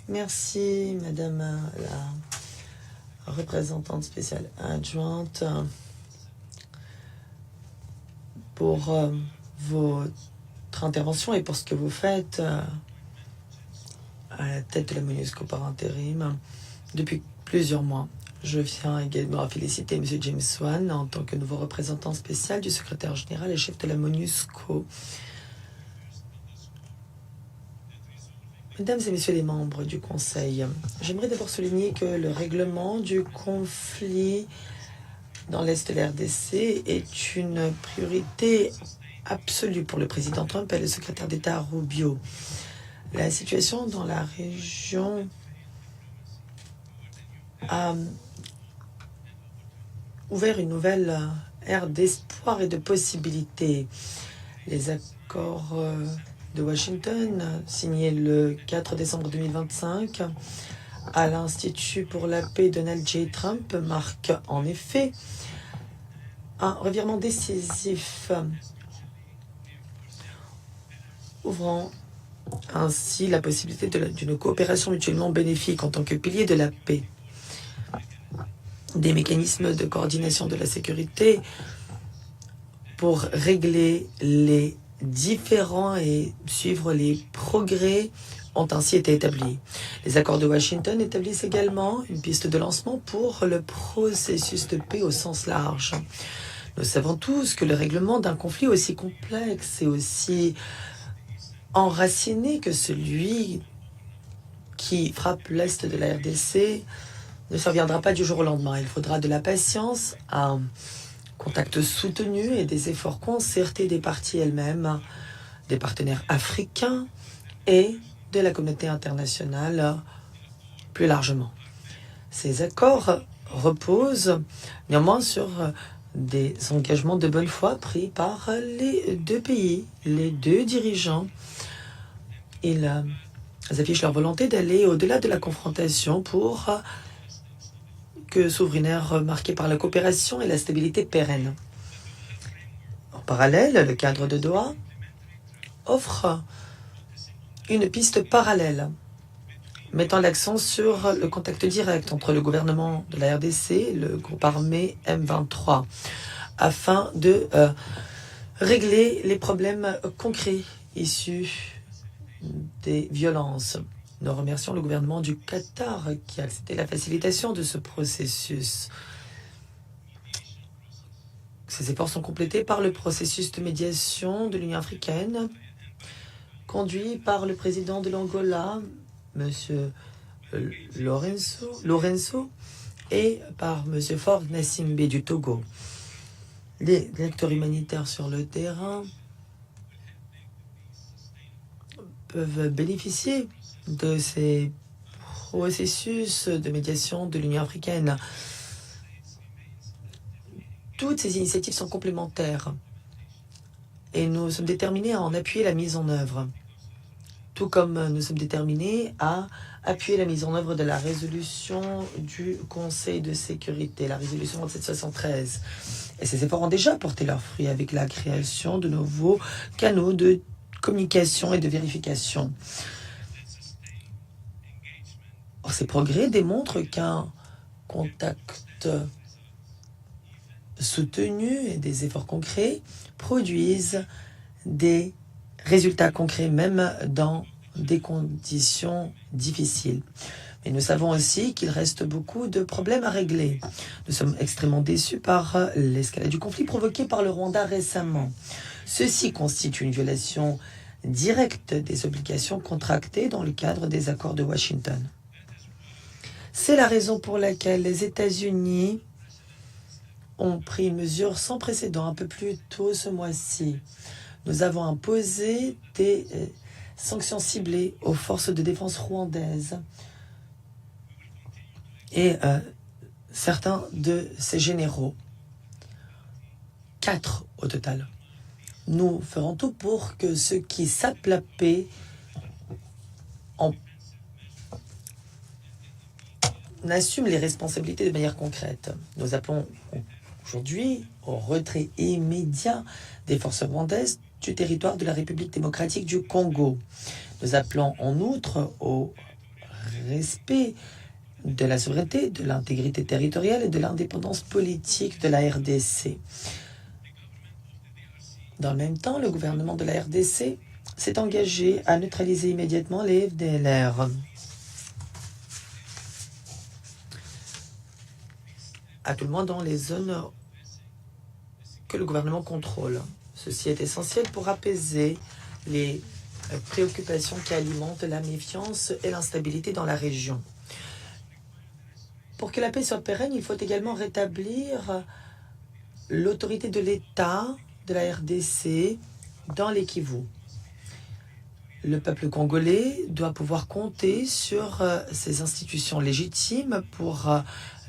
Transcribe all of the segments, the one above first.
Merci, Madame la représentante spéciale adjointe, pour votre intervention et pour ce que vous faites à la tête de la MONUSCO par intérim depuis plusieurs mois. Je viens également à féliciter M. James Swan en tant que nouveau représentant spécial du secrétaire général et chef de la MONUSCO. Mesdames et messieurs les membres du Conseil, j'aimerais d'abord souligner que le règlement du conflit dans l'Est de la RDC est une priorité absolue pour le président Trump et le secrétaire d'État Rubio. La situation dans la région a ouvert une nouvelle ère d'espoir et de possibilités. Les accords de Washington, signés le 4 décembre 2025 à l'Institut pour la paix Donald J. Trump, marquent en effet un revirement décisif, ouvrant ainsi la possibilité d'une coopération mutuellement bénéfique en tant que pilier de la paix. Des mécanismes de coordination de la sécurité pour régler les différends et suivre les progrès ont ainsi été établis. Les accords de Washington établissent également une piste de lancement pour le processus de paix au sens large. Nous savons tous que le règlement d'un conflit aussi complexe et aussi enraciné que celui qui frappe l'Est de la RDC ne surviendra pas du jour au lendemain. Il faudra de la patience, un contact soutenu et des efforts concertés des parties elles-mêmes, des partenaires africains et de la communauté internationale plus largement. Ces accords reposent néanmoins sur des engagements de bonne foi pris par les deux pays, les deux dirigeants. Ils affichent leur volonté d'aller au-delà de la confrontation pour que s'ouvre une ère marquée par la coopération et la stabilité pérenne. En parallèle, le cadre de Doha offre une piste parallèle, mettant l'accent sur le contact direct entre le gouvernement de la RDC et le groupe armé M23, afin de régler les problèmes concrets issus des violences. Nous remercions le gouvernement du Qatar qui a accepté la facilitation de ce processus. Ces efforts sont complétés par le processus de médiation de l'Union africaine, conduit par le président de l'Angola, M. Lorenzo, et par M. Ford Nassimbe du Togo. Les acteurs humanitaires sur le terrain peuvent bénéficier de ces processus de médiation de l'Union africaine. Toutes ces initiatives sont complémentaires et nous sommes déterminés à en appuyer la mise en œuvre, tout comme nous sommes déterminés à appuyer la mise en œuvre de la résolution du Conseil de sécurité, la résolution 2773. Et ces efforts ont déjà porté leurs fruits avec la création de nouveaux canaux de communication et de vérification. Or, ces progrès démontrent qu'un contact soutenu et des efforts concrets produisent des résultats concrets, même dans des conditions difficiles. Mais nous savons aussi qu'il reste beaucoup de problèmes à régler. Nous sommes extrêmement déçus par l'escalade du conflit provoqué par le Rwanda récemment. Ceci constitue une violation directe des obligations contractées dans le cadre des accords de Washington. C'est la raison pour laquelle les États-Unis ont pris une mesure sans précédent un peu plus tôt ce mois-ci. Nous avons imposé des sanctions ciblées aux forces de défense rwandaises et certains de ces généraux. 4 au total. Nous ferons tout pour que ceux qui sapent la paix assument les responsabilités de manière concrète. Nous appelons aujourd'hui au retrait immédiat des forces rwandaises du territoire de la République démocratique du Congo. Nous appelons en outre au respect de la souveraineté, de l'intégrité territoriale et de l'indépendance politique de la RDC. Dans le même temps, le gouvernement de la RDC s'est engagé à neutraliser immédiatement les FDLR. À tout le moins dans les zones que le gouvernement contrôle. Ceci est essentiel pour apaiser les préoccupations qui alimentent la méfiance et l'instabilité dans la région. Pour que la paix soit pérenne, il faut également rétablir l'autorité de l'État de la RDC dans les Kivu. Le peuple congolais doit pouvoir compter sur ses institutions légitimes pour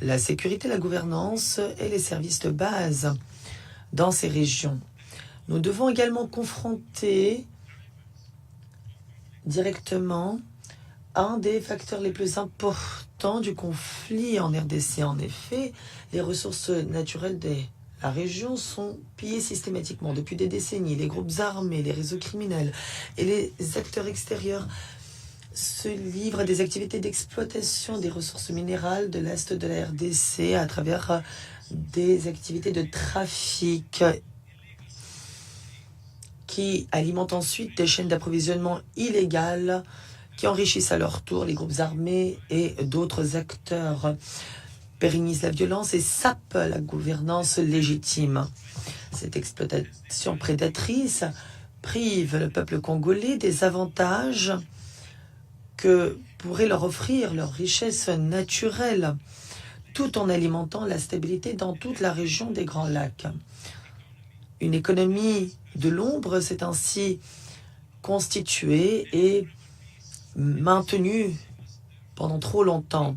la sécurité, la gouvernance et les services de base dans ces régions. Nous devons également confronter directement un des facteurs les plus importants du conflit en RDC. En effet, les ressources naturelles de la région sont pillées systématiquement depuis des décennies. Les groupes armés, les réseaux criminels et les acteurs extérieurs se livrent à des activités d'exploitation des ressources minérales de l'Est de la RDC à travers des activités de trafic qui alimentent ensuite des chaînes d'approvisionnement illégales qui enrichissent à leur tour les groupes armés et d'autres acteurs, pérennisent la violence et sapent la gouvernance légitime. Cette exploitation prédatrice prive le peuple congolais des avantages que pourraient leur offrir leurs richesses naturelles, tout en alimentant la stabilité dans toute la région des Grands Lacs. Une économie de l'ombre s'est ainsi constituée et maintenue pendant trop longtemps.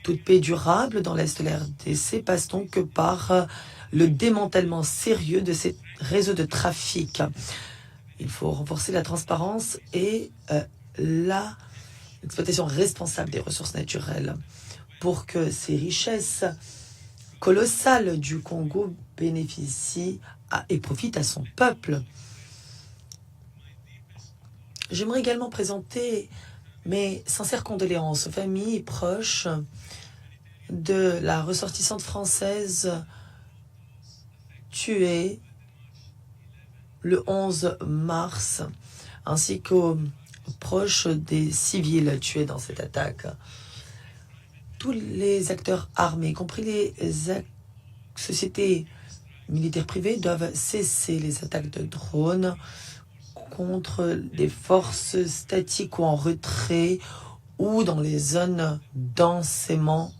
Toute paix durable dans l'Est de la RDC passe donc par le démantèlement sérieux de ces réseaux de trafic. Il faut renforcer la transparence et l'exploitation responsable des ressources naturelles pour que ces richesses colossales du Congo bénéficient et profitent à son peuple. J'aimerais également présenter mes sincères condoléances aux familles proches de la ressortissante française tuée le 11 mars, ainsi qu'aux proches des civils tués dans cette attaque. Tous les acteurs armés, y compris les sociétés militaires privées, doivent cesser les attaques de drones contre des forces statiques ou en retrait ou dans les zones densément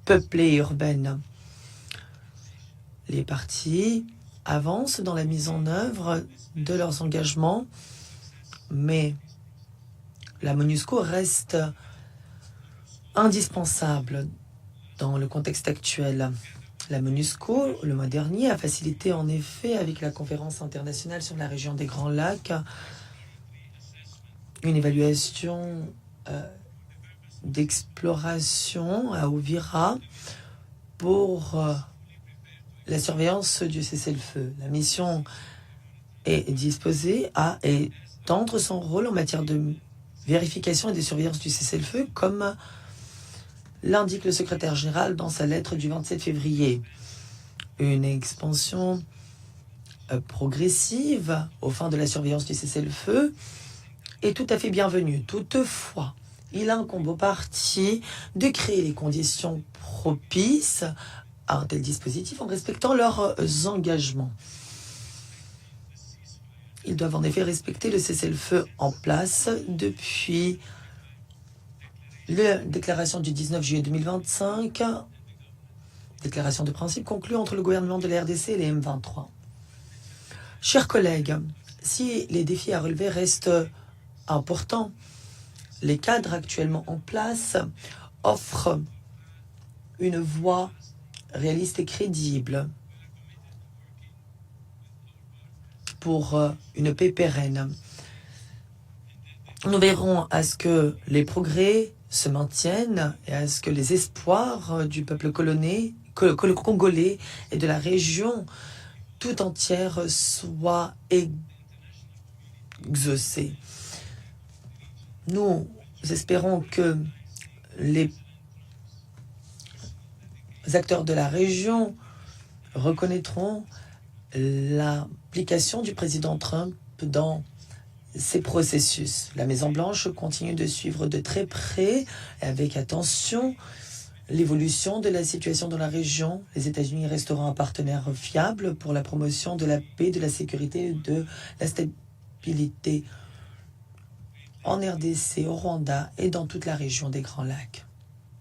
peuplées et urbaines. Les partis avancent dans la mise en œuvre de leurs engagements, mais la MONUSCO reste indispensable dans le contexte actuel. La MONUSCO, le mois dernier, a facilité en effet, avec la conférence internationale sur la région des Grands Lacs, une évaluation d'exploration à Uvira pour la surveillance du cessez-le-feu. La mission est disposée à étendre son rôle en matière de vérification et de surveillance du cessez-le-feu, comme l'indique le secrétaire général dans sa lettre du 27 février. Une expansion progressive aux fins de la surveillance du cessez-le-feu est tout à fait bienvenue. Toutefois, il incombe aux parties de créer les conditions propices à un tel dispositif en respectant leurs engagements. Ils doivent en effet respecter le cessez-le-feu en place depuis la déclaration du 19 juillet 2025, déclaration de principe conclue entre le gouvernement de la RDC et les M23. Chers collègues, si les défis à relever restent importants, les cadres actuellement en place offrent une voie réaliste et crédible pour une paix pérenne. Nous verrons à ce que les progrès se maintiennent et à ce que les espoirs du peuple congolais et de la région tout entière soient exaucés. Nous espérons que les acteurs de la région reconnaîtront l'application du président Trump dans ces processus. La Maison-Blanche continue de suivre de très près et avec attention l'évolution de la situation dans la région. Les États-Unis resteront un partenaire fiable pour la promotion de la paix, de la sécurité et de la stabilité en RDC, au Rwanda et dans toute la région des Grands Lacs.